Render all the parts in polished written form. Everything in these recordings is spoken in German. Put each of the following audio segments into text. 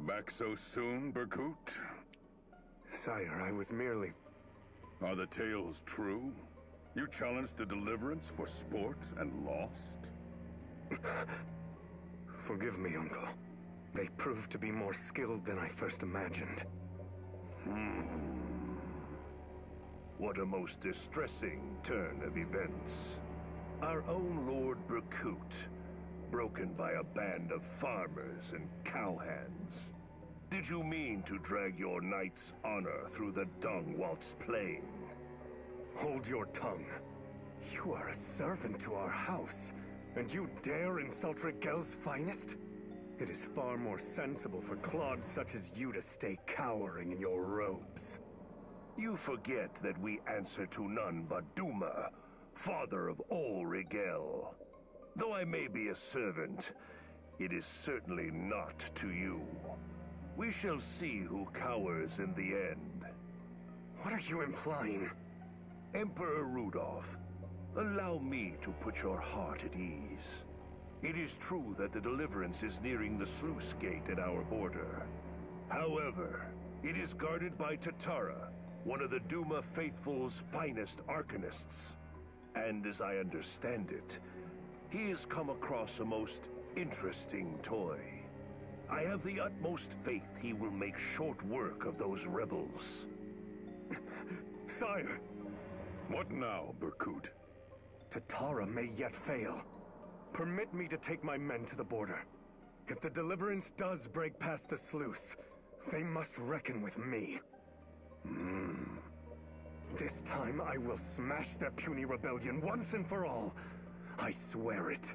Back so soon, Berkut? Sire, I was merely... Are the tales true? You challenged the Deliverance for sport and lost? Forgive me, Uncle. They proved to be more skilled than I first imagined. What a most distressing turn of events. Our own Lord Berkut, broken by a band of farmers and cowhands. Did you mean to drag your knight's honor through the dung whilst playing? Hold your tongue. You are a servant to our house, and you dare insult Rigel's finest? It is far more sensible for clods such as you to stay cowering in your robes. You forget that we answer to none but Duma, father of all Rigel. Though I may be a servant, it is certainly not to you. We shall see who cowers in the end. What are you implying? Emperor Rudolph, allow me to put your heart at ease. It is true that the Deliverance is nearing the sluice gate at our border. However, it is guarded by Tatara, one of the Duma faithful's finest arcanists. And as I understand it, he has come across a most interesting toy. I have the utmost faith he will make short work of those rebels. Sire! What now, Berkut? Tatara may yet fail. Permit me to take my men to the border. If the Deliverance does break past the sluice, they must reckon with me. This time I will smash their puny rebellion once and for all. I swear it.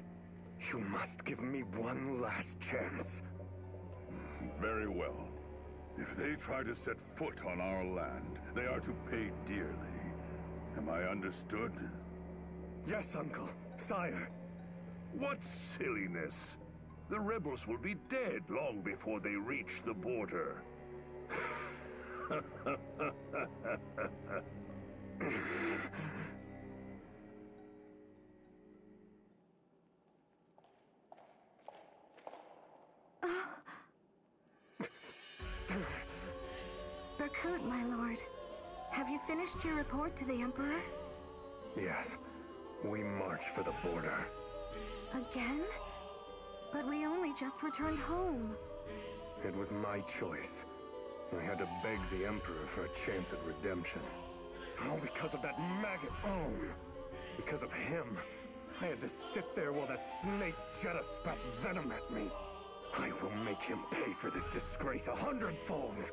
You must give me one last chance. Very well. If they try to set foot on our land, they are to pay dearly. Am I understood? Yes, Uncle. Sire. What silliness! The rebels will be dead long before they reach the border. Berkut, my lord. Have you finished your report to the Emperor? Yes. We march for the border. Again? But we only just returned home. It was my choice. I had to beg the Emperor for a chance at redemption. All because of that maggot Ohm. Because of him, I had to sit there while that snake Jedha spat venom at me. I will make him pay for this disgrace 100-fold.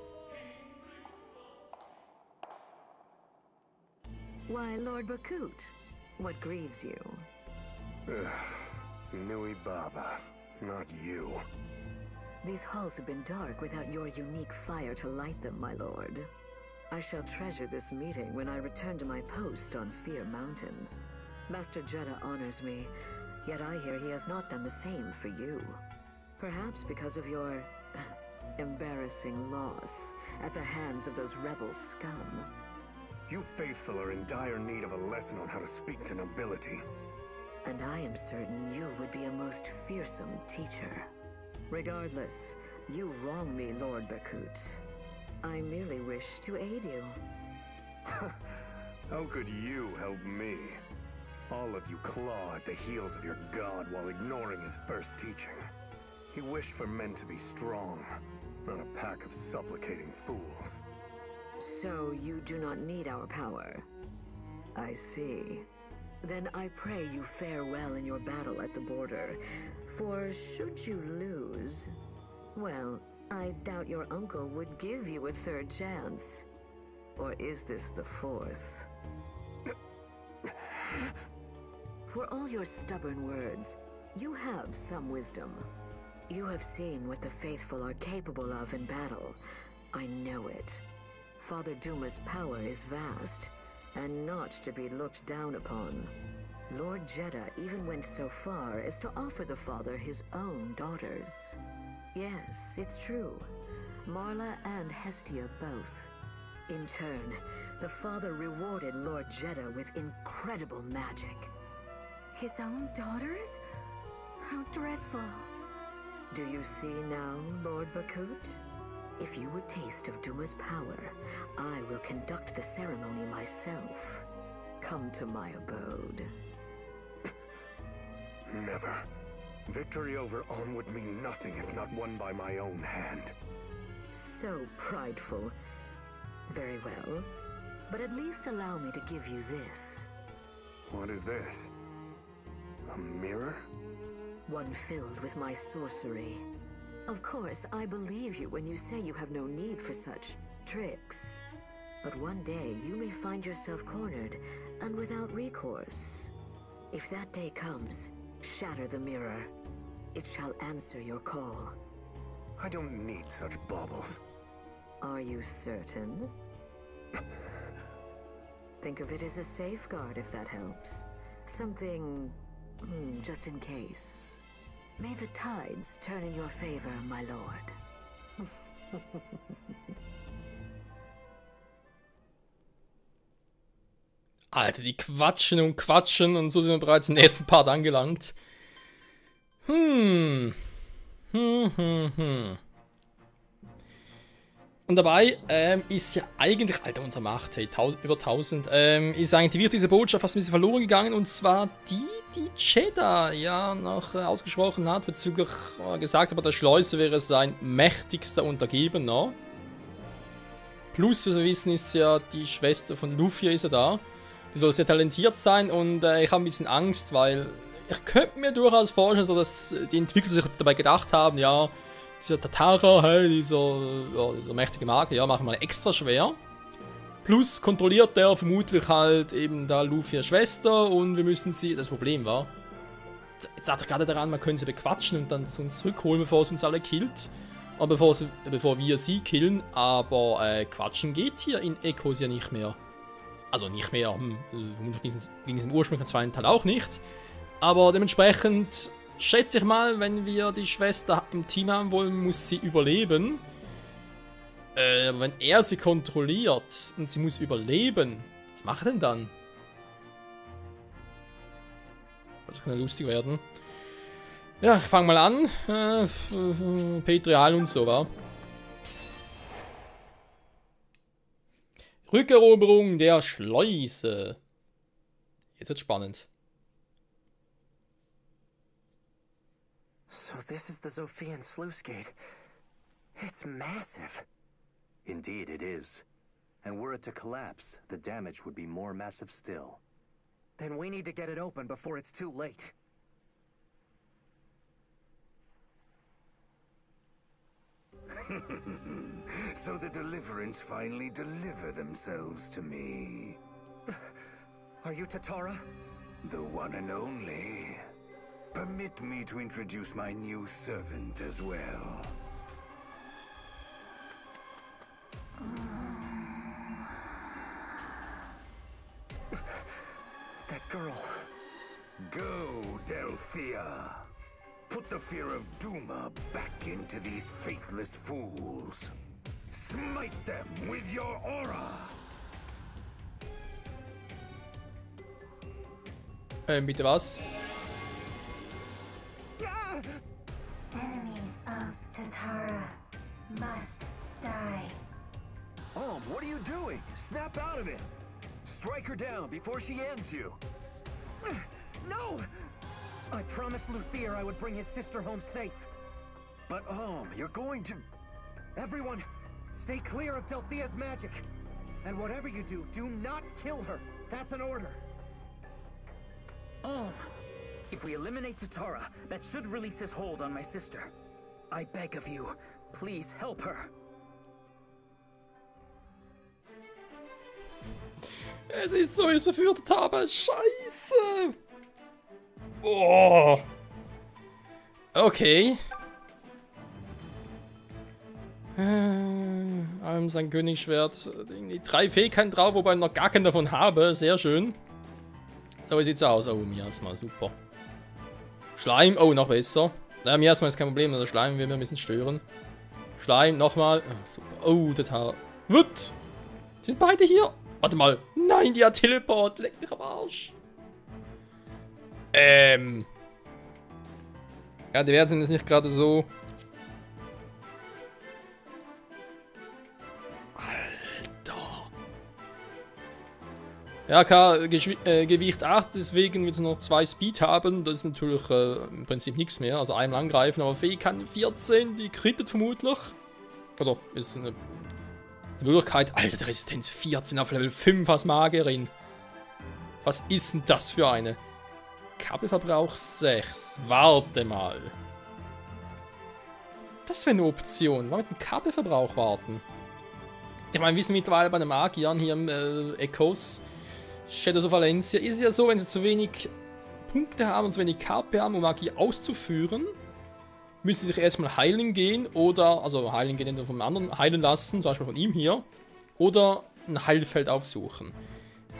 Why, Lord Berkut, what grieves you? Nui Baba, not you. These halls have been dark without your unique fire to light them, my lord. I shall treasure this meeting when I return to my post on Fear Mountain. Master Jedha honors me, yet I hear he has not done the same for you. Perhaps because of your embarrassing loss at the hands of those rebel scum. You faithful are in dire need of a lesson on how to speak to nobility. And I am certain you would be a most fearsome teacher. Regardless, you wrong me, Lord Berkut. I merely wish to aid you. How could you help me? All of you claw at the heels of your god while ignoring his first teaching. He wished for men to be strong, not a pack of supplicating fools. So you do not need our power. I see. Then I pray you fare well in your battle at the border, for should you lose, well, I doubt your uncle would give you a third chance. Or is this the fourth? For all your stubborn words, you have some wisdom. You have seen what the faithful are capable of in battle. I know it. Father Duma's power is vast, and not to be looked down upon. Lord Jedha even went so far as to offer the father his own daughters. Yes, it's true. Marla and Hestia both. In turn, the father rewarded Lord Jedha with incredible magic. His own daughters? How dreadful. Do you see now, Lord Berkut? If you would taste of Duma's power, I will conduct the ceremony myself. Come to my abode. Never. Victory over On would mean nothing if not won by my own hand. So prideful. Very well. But at least allow me to give you this. What is this? A mirror? One filled with my sorcery. Of course, I believe you when you say you have no need for such tricks. But one day, you may find yourself cornered and without recourse. If that day comes, shatter the mirror. It shall answer your call. I don't need such baubles. Are you certain? Think of it as a safeguard if that helps. Something, just in case. May the tides turn in your favor, my lord. Alter, die quatschen und quatschen und so sind wir bereits im nächsten Part angelangt. Und dabei ist ja eigentlich, Alter, unsere Macht, hey, über 1000, ist eigentlich die wichtigste Botschaft fast ein bisschen verloren gegangen. Und zwar die Jedha ja noch ausgesprochen hat, bezüglich gesagt hat, der Schleuse wäre sein mächtigster Untergebener. Plus, wie wir wissen, ist ja die Schwester von Luffy ist ja da. Die soll sehr talentiert sein und ich habe ein bisschen Angst, weil ich könnte mir durchaus vorstellen, so dass die Entwickler sich dabei gedacht haben, ja, dieser Tatara, hey, dieser mächtige Magier, ja, machen wir extra schwer. Plus kontrolliert der vermutlich halt eben da Luffys Schwester und wir müssen sie, das Problem war, jetzt dachte ich gerade daran, man könnte sie bequatschen und dann zu uns zurückholen, bevor sie uns alle killt. Aber bevor wir sie killen, aber quatschen geht hier in Echoes ja nicht mehr. Also nicht mehr, wegen diesem ursprünglichen zweiten Teil auch nicht. Aber dementsprechend schätze ich mal, wenn wir die Schwester im Team haben wollen, muss sie überleben. Wenn er sie kontrolliert und sie muss überleben, was macht er denn dann? Das kann ja lustig werden. Ja, ich fange mal an. Petrial und so, wa? Rückeroberung der Schleuse. Jetzt wird's spannend. So this is the Zophian sluice gate. It's massive. Indeed it is. And were it to collapse, the damage would be more massive still. Then we need to get it open before it's too late. So the Deliverance finally deliver themselves to me. Are you Tatara? The one and only. Permit me to introduce my new servant as well. That girl. Go, Delphia. Put the fear of Duma back into these faithless fools. Smite them with your aura. Bitte was? Enemies of Tatara must die. What are you doing? Snap out of it. Strike her down before she ends you. No! I promised Luthier I would bring his sister home safe. But you're going to... Everyone, stay clear of Delphia's magic. And whatever you do, do not kill her. That's an order. If we eliminate Tatara, that should release his hold on my sister. I beg of you, please help her. Es ist so, wie ich es befürchtet habe. Scheiße. Oh. Okay. Sein Königsschwert. Die 3 Fähigkeiten drauf, wobei ich noch gar keinen davon habe. Sehr schön. So, wie sieht's aus? Oh, Miasma, super. Schleim, oh, noch besser. Ja, Miasma ist kein Problem, der Schleim will mir ein bisschen stören. Schleim, nochmal. Oh, super. Oh, der Tar. What? Die sind beide hier. Warte mal. Nein, die hat Teleport. Leck mich am Arsch. Ja, die Werte sind jetzt nicht gerade so. Ja, klar, Gewicht 8, deswegen wird es noch 2 Speed haben. Das ist natürlich im Prinzip nichts mehr. Also einmal angreifen, aber Fähigkeit 14, die krittet vermutlich. Oder ist eine Möglichkeit. Alter, die Resistenz 14 auf Level 5 als Magierin. Was ist denn das für eine? Kabelverbrauch 6. Warte mal. Das wäre eine Option. Mal mit dem Kabelverbrauch warten. Ich meine, wir wissen mittlerweile bei den Magiern hier im Echoes, Shadows of Valencia, ist es ja so, wenn sie zu wenig Punkte haben und zu wenig KP haben, um Magie auszuführen, müssen sie sich erstmal heilen gehen oder, also heilen gehen entweder vom anderen heilen lassen, zum Beispiel von ihm hier, oder ein Heilfeld aufsuchen.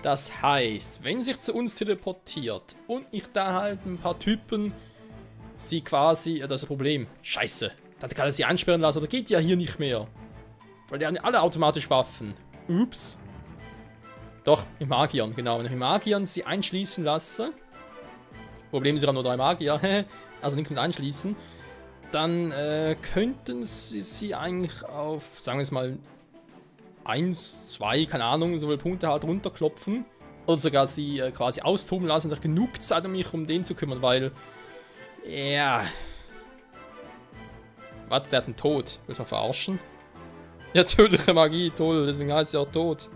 Das heißt, wenn sich zu uns teleportiert und ich da halt ein paar Typen, sie quasi, das ist das Problem, scheiße, da kann er sie einsperren lassen, das geht ja hier nicht mehr. Weil die haben ja alle automatisch Waffen. Ups. Doch, mit Magiern, genau. Wenn ich mit Magiern sie einschließen lasse, Problem ist ja nur 3 Magier, also nicht mit einschließen, dann könnten sie eigentlich auf, sagen wir jetzt mal, 1, 2, keine Ahnung, so viele Punkte halt runterklopfen. Oder sogar sie quasi austoben lassen, doch genug Zeit, um mich um den zu kümmern, weil, ja... Warte, der hat einen Tod. Willst du mal verarschen? Ja, tödliche Magie, toll, deswegen heißt sie auch tot.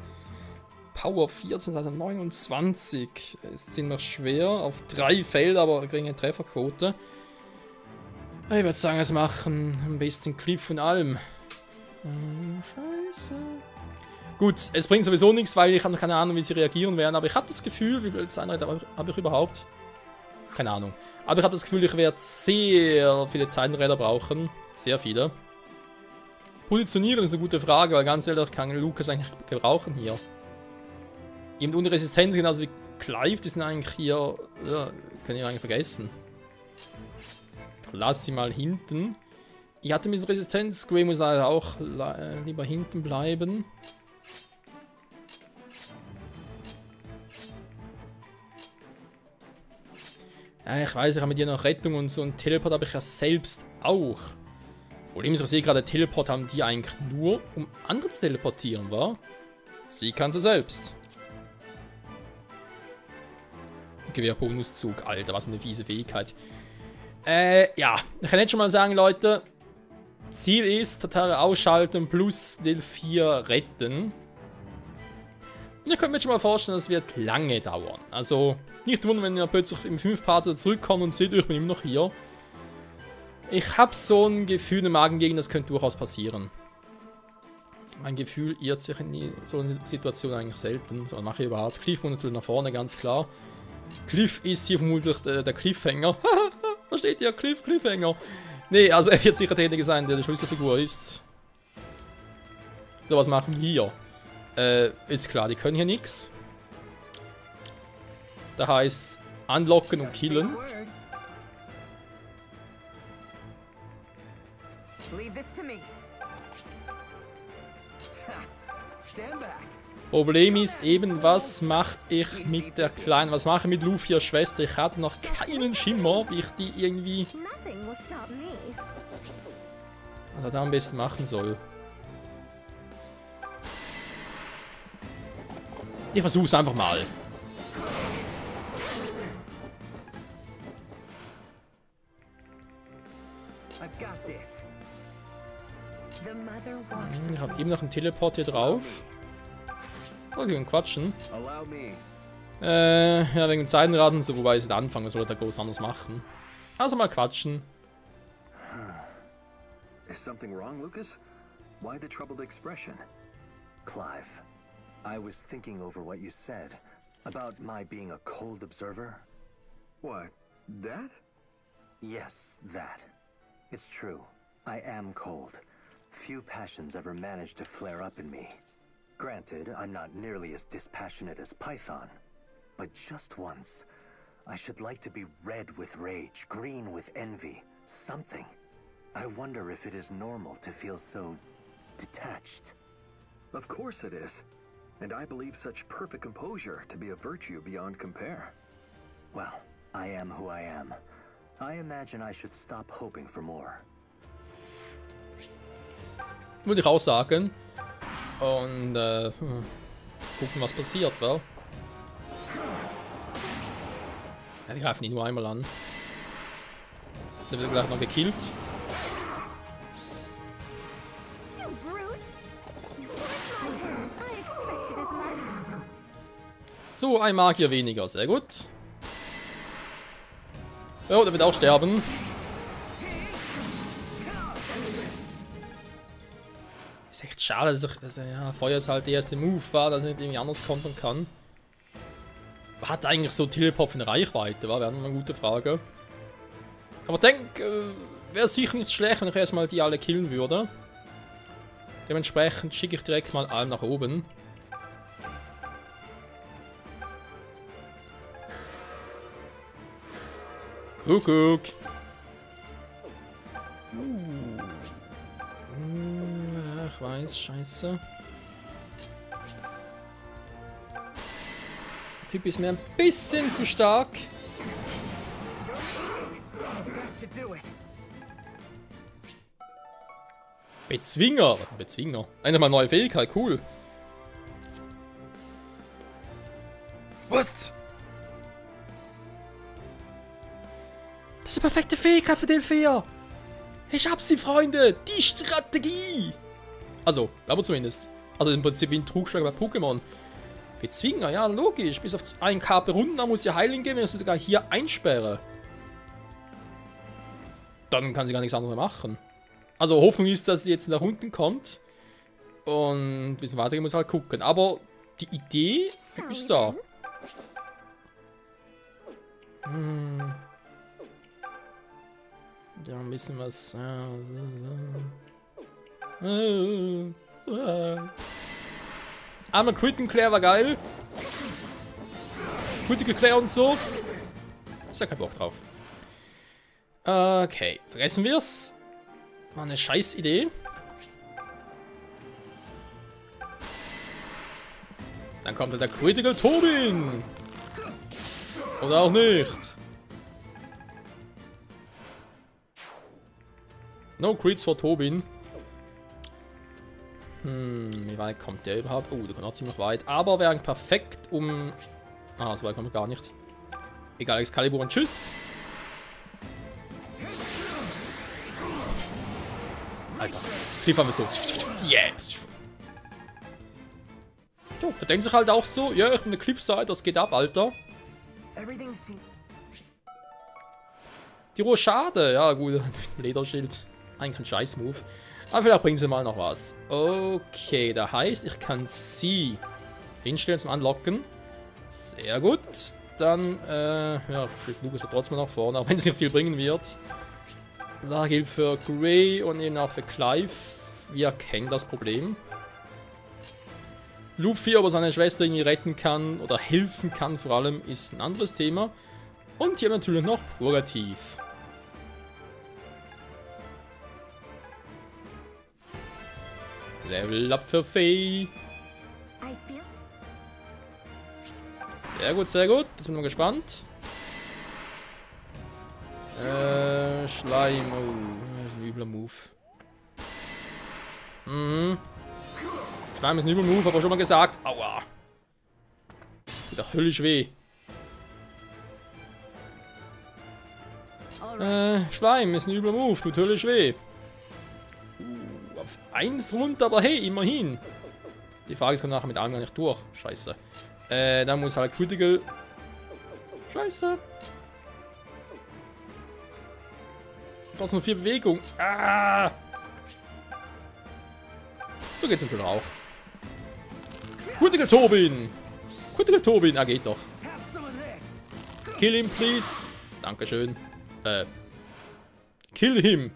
Power 14, also 29. Ist ziemlich schwer. Auf 3 Felder, aber geringe Trefferquote. Ich würde sagen, es machen am besten Cliff und Alm. Scheiße. Gut, es bringt sowieso nichts, weil ich habe noch keine Ahnung, wie sie reagieren werden. Aber ich habe das Gefühl, wie viele Zeitenräder habe ich überhaupt? Keine Ahnung. Aber ich habe das Gefühl, ich werde sehr viele Zeitenräder brauchen. Sehr viele. Positionieren ist eine gute Frage, weil ganz ehrlich kann Lucas eigentlich gebrauchen hier. Eben ohne Resistenz, genauso wie Clive, die sind eigentlich hier, ja, können wir eigentlich vergessen. Ich lasse sie mal hinten. Ich hatte ein bisschen Resistenz, Grey muss leider auch lieber hinten bleiben. Ja, ich weiß, ich habe mit ihr noch Rettung und so, und Teleport habe ich ja selbst auch. Problem ist, ich sehe gerade, Teleport haben die eigentlich nur, um andere zu teleportieren, wa? Sie kann sie selbst. Gewehrbonuszug, Alter, was eine fiese Fähigkeit. Ja, ich kann jetzt schon mal sagen, Leute, Ziel ist, Tatara ausschalten plus Del4 retten. Und ihr könnt mir jetzt schon mal vorstellen, das wird lange dauern. Also, nicht wundern, wenn ihr plötzlich im 5. Part zurückkommt und seht, ich bin immer noch hier. Ich habe so ein Gefühl im Magen gegen, das könnte durchaus passieren. Mein Gefühl irrt sich in so einer Situation eigentlich selten. So, mache ich überhaupt. Cliff muss natürlich nach vorne, ganz klar. Cliff ist hier vermutlich der Cliffhanger. Versteht ihr? Cliffhanger. Nee, also er wird sicher derjenige sein, der die Schlüsselfigur ist. So, was machen wir hier? Ist klar, die können hier nichts. Das heißt, unlocken und killen. Problem ist eben, was mache ich mit der Kleinen, was mache ich mit Lufias Schwester? Ich hatte noch keinen Schimmer, wie ich die irgendwie... Was er da am besten machen soll. Ich versuch's einfach mal. Ich habe eben noch einen Teleport hier drauf. Oh, wir können quatschen. Ja, wegen dem Zeitenrad und so, wobei es der Anfang, was soll er da groß anders machen? Also mal quatschen. Is something wrong, Lucas? Why the troubled expression? Clive, I was thinking over what you said about my being a cold observer. What? That? Yes, that. It's true. I am cold. Few passions ever manage to flare up in me. Granted, I'm not nearly as dispassionate as Python. But just once, I should like to be red with rage, green with envy, something. I wonder if it is normal to feel so detached. Of course it is. And I believe such perfect composure to be a virtue beyond compare. Well, I am who I am. I imagine I should stop hoping for more. Würde ich auch sagen. Und gucken, was passiert, wa? Ja, die greifen ihn nur einmal an. Der wird gleich noch gekillt. So, ein Magier weniger. Sehr gut. Oh, der wird auch sterben. Ist echt schade, dass ja, Feuer ist halt der erste Move war, dass er nicht irgendwie anders kontern kann. Hat eigentlich so Teleport in Reichweite, war? Wäre noch eine gute Frage. Aber ich denke, wäre sicher nicht schlecht, wenn ich erstmal die alle killen würde. Dementsprechend schicke ich direkt mal alle nach oben. Kuckuck. Ich weiß, scheiße. Der Typ ist mir ein bisschen zu stark. Bezwinger. Bezwinger. Eine mal neue Fähigkeit, cool. Was? Das ist eine perfekte Fähigkeit für Delphia. Ich hab sie, Freunde. Die Strategie. Also, aber zumindest. Also im Prinzip wie ein Trugschlag bei Pokémon. Bezwinger, ja logisch. Bis auf 1 K Runden, da muss sie Heilen geben, wenn ich sie sogar hier einsperre. Dann kann sie gar nichts anderes mehr machen. Also Hoffnung ist, dass sie jetzt nach unten kommt. Und ein bisschen weitergehen muss halt gucken. Aber die Idee ist da. Ja, ein bisschen was. Einmal Critical Claire war geil. Critical Claire und so. Ist ja kein Bock drauf. Okay, vergessen wir's. War eine scheiß Idee. Dann kommt der Critical Tobin. Oder auch nicht. No Crits for Tobin. Wie weit kommt der überhaupt? Oh, der kommt auch ziemlich weit. Aber wäre perfekt um... Ah, so weit kommt er gar nicht. Egal, Excalibur und tschüss. Alter, liefern wir so. Yes. So, er denkt sich halt auch so, ja, ich bin der Cliffside, das geht ab, Alter. Die Rochade, ja gut, Lederschild. Eigentlich ein Scheiß-Move. Aber vielleicht bringen sie mal noch was. Okay, das heißt, ich kann sie hinstellen zum Anlocken. Sehr gut. Dann, ja, Luke ist ja trotzdem nach vorne, auch wenn es nicht viel bringen wird. Da gilt für Gray und eben auch für Clive. Wir kennen das Problem. Luffy, ob er seine Schwester irgendwie retten kann oder helfen kann, vor allem, ist ein anderes Thema. Und hier natürlich noch Purgativ. Level up für Faye. Sehr gut, sehr gut. Jetzt bin ich mal gespannt. Schleim. Oh, das ist ein übler Move. Schleim ist ein übler Move, aber schon mal gesagt. Aua. Tut doch höllisch weh. Schleim ist ein übler Move, tut höllisch weh. Auf 1 runter, aber hey, immerhin. Die Frage ist, kommt nachher mit allem gar nicht durch. Scheiße. Da muss halt Critical. Scheiße. Das nur 4 Bewegungen. Ah! So geht's natürlich auch. Critical Tobin! Critical Tobin! Ah, geht doch. Kill him, please. Dankeschön. Kill him.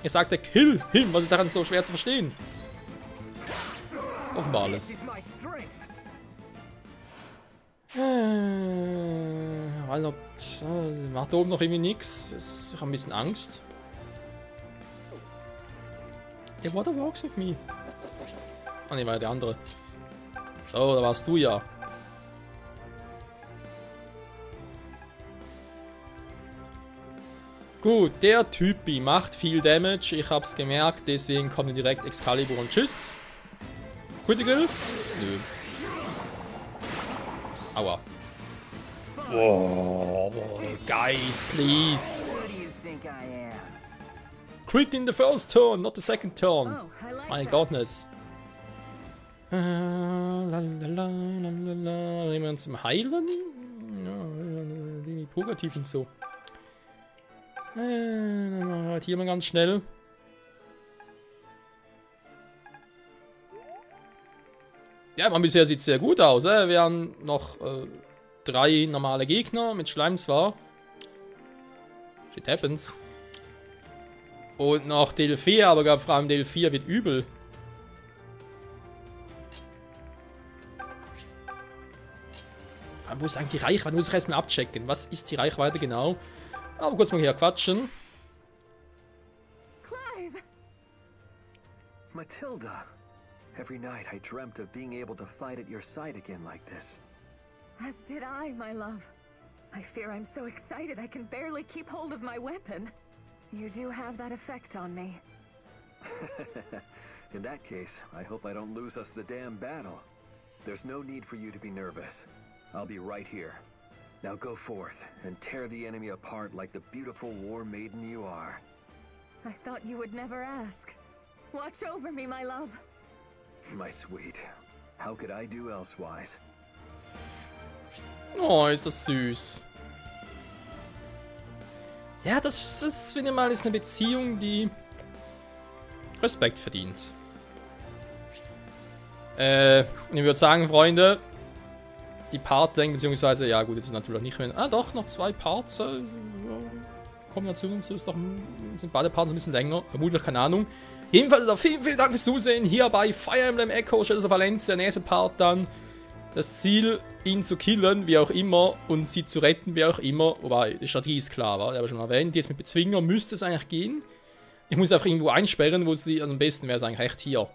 Er sagte kill him. Was ist daran so schwer zu verstehen? Offenbar alles. Also, macht da oben noch irgendwie nichts. Ich habe ein bisschen Angst. Der Water walks with me. Ah ne, war ja der andere. So, da warst du ja. Gut, der Typi macht viel Damage. Ich hab's gemerkt, deswegen kommen direkt Excalibur und tschüss. Critical? Nö. Aua. Oh, guys, please. Who do you think I am? Crit in the first turn, not the second turn. Oh, I like My that. goodness. Jemand zum Heilen? Ja, die Purgativ und so. Halt hier mal ganz schnell. Ja, man bisher sieht es sehr gut aus. Wir haben noch 3 normale Gegner mit Schleim zwar. Shit happens. Und noch DL4, aber vor allem DL4 wird übel. Vor allem, wo ist eigentlich die Reichweite? Muss ich erstmal abchecken. Was ist die Reichweite genau? Aber kurz mal hier quatschen. Clive! Matilda! Every night I dreamt of being able to fight at your side again like this. As did I, my love. I fear I'm so excited I can barely keep hold of my weapon. You do have that effect on me. In that case, I hope I don't lose us the damn battle. There's no need for you to be nervous. I'll be right here. Now go forth and tear the enemy apart like the beautiful war maiden you are. I thought you would never ask. Watch over me, my love. My sweet, how could I do elsewise? Oh, ist das süß. Ja, das finde ich mal, ist eine Beziehung, die Respekt verdient. Und ich würde sagen, Freunde, die Partlänge, beziehungsweise, ja gut, jetzt ist natürlich nicht mehr. Ah, doch, noch 2 Parts kommen dazu und so sind beide Parts ein bisschen länger. Vermutlich, keine Ahnung. Jedenfalls vielen, vielen Dank fürs Zusehen hier bei Fire Emblem Echo, Shadows of Valencia, der nächste Part dann. Das Ziel, ihn zu killen, wie auch immer, und sie zu retten, wie auch immer. Wobei, die Strategie ist klar, war, habe ich schon erwähnt. Jetzt mit Bezwinger müsste es eigentlich gehen. Ich muss einfach irgendwo einsperren, wo sie, also am besten wäre es eigentlich echt hier.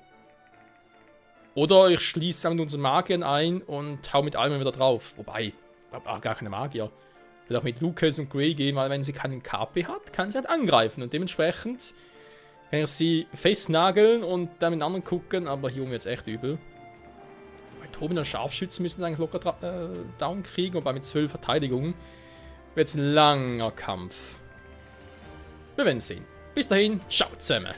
Oder ich schließe dann mit unseren Magiern ein und hau mit allem wieder drauf. Wobei, ich habe gar keine Magier. Ich will auch mit Lucas und Grey gehen, weil wenn sie keinen KP hat, kann sie halt angreifen. Und dementsprechend kann ich sie festnageln und dann mit anderen gucken, aber hier wird es echt übel. Bei Tobin und Scharfschützen müssen eigentlich locker down kriegen, und bei mit 12 Verteidigungen wird es ein langer Kampf. Wir werden sehen. Bis dahin, ciao zusammen.